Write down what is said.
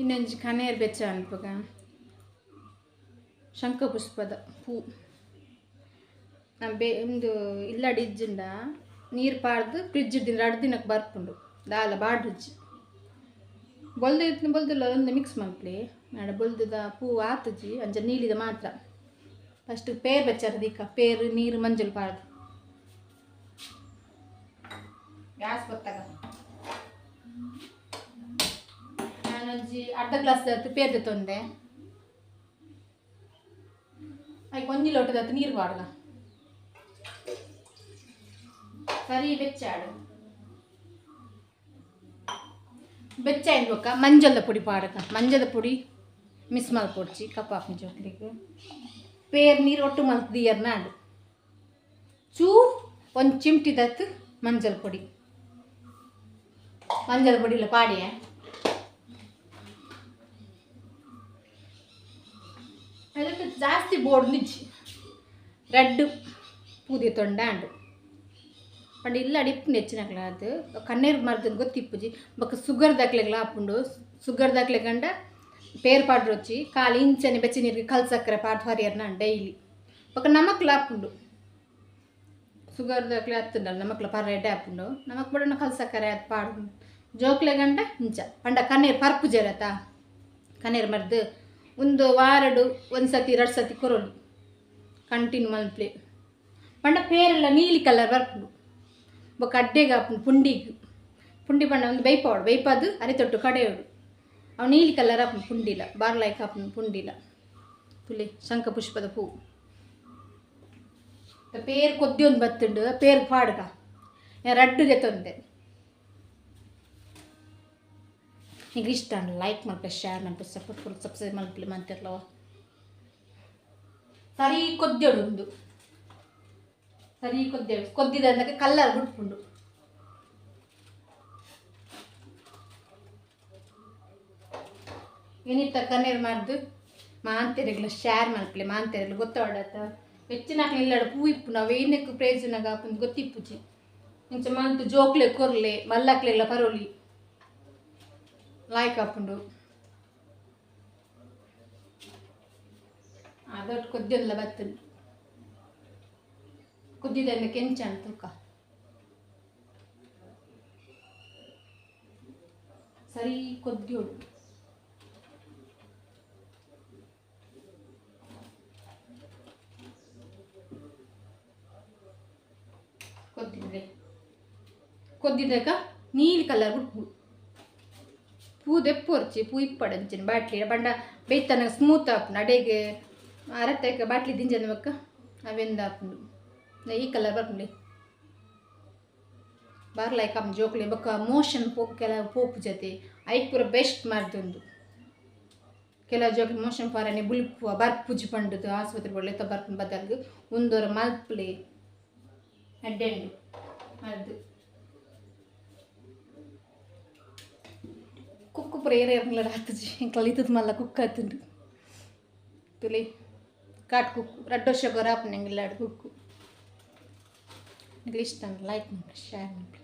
ಇನ್ನೊಂಜಿ ಕನೇರ್ ಬೆಚ್ಚ ಅನ್ಪಗ ಶಂಖಪುಷ್ಪದ ಪೂ ಒಂದು ಇಲ್ಲಡಿ ಇಜ್ಜಿಂಡ ನೀರು ಪಾಡ್ದು ಫ್ರಿಡ್ಜ್ ಇದ್ದಿನ 2 ದಿನಕ್ಕೆ ಬರ್ಪುಂಡು ದಾಲ ಬಾಡ್ ರುಚಿ ಬೊಲ್ದು ಇತ್ತು ಬೊಲ್ದುಲ್ಲ ಒಂದು ಮಿಕ್ಸ್ ಮಲ್ಪಲಿ ನಾಡ ಬೊಲ್ದುದ ಪೂ ಆತುಜಿ ಅಂಚ ನೀಲಿದ ಮಾತ್ರ ಫಸ್ಟ್ ಪೇರ್ ಬೆಚ್ಚಾರ ದೀಕ ಪೇರು ನೀರು ಮಂಜಲ್ ಪಾಡ್ದು ಗ್ಯಾಸ್ ಗೊತ್ತಾಗ ನಾನೊಂಜಿ ಅರ್ಧ ಗ್ಲಾಸ್ ಪೇರ್ದು ತೊಂದೆ ಅದಕ್ಕೆ 1 ಲೋಟದ ನೀರು ಪಾಡ್ಲ ಸರಿ ಬೆಚ್ಚಾಡು ಬೆಚ್ಚ ಇನ್ಬೇಕ ಮಂಜದ ಪುಡಿ ಪಾಡಕ ಮಂಜದ ಪುಡಿ ಮಿಸ್ ಮಲ್ಪೊಡ್ಚಿ ಕಪ್ಪಾಪಿನ ಜೋಕ್ಲಿಗೆ ಪೇರ್ ನೀರು ಒಟ್ಟು ಮಲ್ತಿಯರ್ ನಾಡು ಚೂರು ಒಂದು ಚಿಮ್ಟಿದತ್ತು ಮಂಜಲ್ ಪುಡಿ ಇಲ್ಲ ಪಾಡಿಯ ಅದಕ್ಕೆ ಜಾಸ್ತಿ ಬೋರ್ಡ್ ನಿಜ್ಜಿ ರೆಡ್ ಪೂದಿ ತೊಂಡಾಂಡು ಪಂಡ ಇಲ್ಲ ಅಡಿಪ್ಪು ನೆಚ್ಚಿನಕ್ಲ ಅದು ಕಣ್ಣೀರು ಮರದನ್ನು ಗೊತ್ತಿಪ್ಪುಜಿ ಬೊಕ್ಕ ಸುಗರ್ ದಾಕ್ಲೆಗ್ಲ ಹಾಪುಂಡು ಸುಗರ್ ದಾಕ್ಲೆಗಂಡ ಪೇರ್ ಪಾಡ್ರು వచ్చి ಕಾಲು ಇಂಚನೆ ಬೆಚ್ಚ ನೀರಿಗೆ ಕಲ್ ಸಕ್ಕರೆ ಪಾಟ್ ಹರಿಯರ್ನ ಡೈಲಿ ಬೊಕ್ಕ ನಮಕ್ಲ ಹಾಪುಂಡು ಸುಗರ್ ದಾಕ್ಲೆ ಹತ್ತುಂಡಲ್ಲ ನಮಕ್ಲ ಪರ್ ಎಡ್ಡೆ ಹಾಪುಂಡು ನಮಕ್ ಬಡನ ಕಲ್ ಸಕ್ಕರೆ ಅದು ಪಾಡು ಜೋಕ್ಲೆಗಂಡ ಇಂಚ ಪಂಡ ಕಣ್ಣೀರು ಪರ್ಪು ಜರತ ಕಣ್ಣೀರು ಮರ್ದು ಒಂದು ವಾರಡು 1 ಸತಿ 2 ಸತಿ ಕೊರೋಲಿ ಕಂಟಿನ್ಯೂ ಮಲ್ಪ್ಲೆ ಪಂಡ ಪೇರೆಲ್ಲ ನೀಲಿ ಕಲರ್ ಬರ್ಪುಂಡು ಬೊಕ್ಕ ಅಡ್ಡೆಗೆ ಹಾಪುಂಡು ಪುಂಡಿ ಪಂಡ ಒಂದು ಬೈಪಾದು ಅರೆತೊಟ್ಟು ಕಡೆಯೋಡು ಅವು ನೀಲಿ ಕಲರ್ ಹಾಪುಂಡು ಪುಂಡಿಲ ಬಾರ್ಲಾಯ್ಕೆ ಹಾಪುಂಡು ಪುಂಡಿಲ ತುಲೆ ಶಂಖಪುಷ್ಪದ ಪೂ ಪೇರು ಕೊದ್ದಿ ಒಂದು ಬತ್ತುಂಡು ಪೇರು ಪಾಡ್ಗ ರಡ್ಡುಗೆ ತೊಂದೆ ಈಗ ಇಷ್ಟ like Malpe share Malpe support ಕೊಡು ಸಬ್ಸ್ಕ್ರೈಬ್ ಮಲ್ಪಲೆ ಮಂತಿರ್ಲವ ಸರಿ ಕೊದ್ದೋಡು ಒಂದು ಸರಿ ಕೊದ್ದಿದ ಅಂದಕ್ಕೆ ಕಲ್ಲರ್ ಬಿಟ್ಪುಂಡು ಏನಿತ್ತ ಕಣ್ಣೀರು ಮಾಡ್ದು ಮಾಂತೆರೆಗ್ಲ ಶೇರ್ ಮಲ್ಪಲೆ ಮಾಂತೆರೆಗ್ಲ ಗೊತ್ತಾಡತ್ತ ಹೆಚ್ಚಿನಾಕ ಇಲ್ಲಡ ಪೂ ಇಪ್ಪು ನಾವು ಏನಕ್ಕೆ ಪ್ರಯೋಜನಾಗ ಹಾಪುಂದು ಗೊತ್ತಿಪ್ಪುಜಿ ಇಂಚ ಮಂತು ಜೋಕ್ಲೆ ಕೊರ್ಲೆ ಮಲ್ಲಕ್ಲೆಲ್ಲ ಪರೋಲಿ ಲಾಯ್ಕ್ ಹಾಪುಂಡು ಅದೊಟ್ಟು ಕೊದ್ದೆಲ್ಲ ಬತ್ತುಂಡು ಕುದ್ದಿದ್ದ ಕೆಂಚ ತೂಕ ಸರಿ ಕೊದ್ದೋಡು ಕೊದ್ದಿದ್ದಾಗ ನೀಲಿ ಕಲರ್ ಉಪ್ಪು ಪೂ ದೆಪ್ಪೊರ್ಚಿ ಪೂ ಇಪ್ಪಡಂಚಿನ ಬಾಟ್ಲಿ ಬಂಡ ಬೇಯ್ತನ ಸ್ಮೂತ್ ಹಾಪುಂಡು ಅಡೆಗೆ ಅರತ್ತಕ್ಕೆ ಬಾಟ್ಲಿ ದಿಂಜನ ಬಕ್ಕ ಅವೆಂದು ಹಾಪುಂಡು ಈ ಕಲರ್ ಬರ್ಪುಂಡು ಬಾರ್ಲಾಯ್ಕ ಹಾಪುಂಡು ಜೋಕ್ಲೆ ಬೊಕ್ಕ ಮೋಷನ್ ಕೆಲವು ಪೋಪು ಜೊತೆ ಐಕ್ ಪೂರ ಬೆಸ್ಟ್ ಮಾಡ್ದುಂಡು ಕೆಲವು ಜೋಕ್ಲೆ ಮೋಷನ್ ಪಾರನೆ ಬುಲ್ಪುವ ಬರ್ಪುಜಿ ಪಂಡುದು ಆಸ್ಪತ್ರೆ ಒಳ್ಳೆ ಬರ್ಪುಂಡು ಬದಲ್ದು ಒಂದೊರ ಮಲ್ಪ್ಲೆ ಅಡ್ಡೆಂಡು ಅದು ಕುಕ್ಕು ಪೂರ ಏರೇರ್ಲ ಹತ್ತುಜಿ ಕಲಿತದ ಮಲ್ಲ ಕುಕ್ಕ ಹತ್ತುಂಡು ತುಲಿ ಕಾಟ್ ಕುಕ್ಕು 2 ವರ್ಷ ಗೊರ ಹಾಪುಂಡು ಹೆಂಗಿಲ್ಲ ಕುಕ್ಕು ಇಷ್ಟ ಲೈಕ್ ಮಾಡಿ ಶೇರ್ ಮಾಡಿ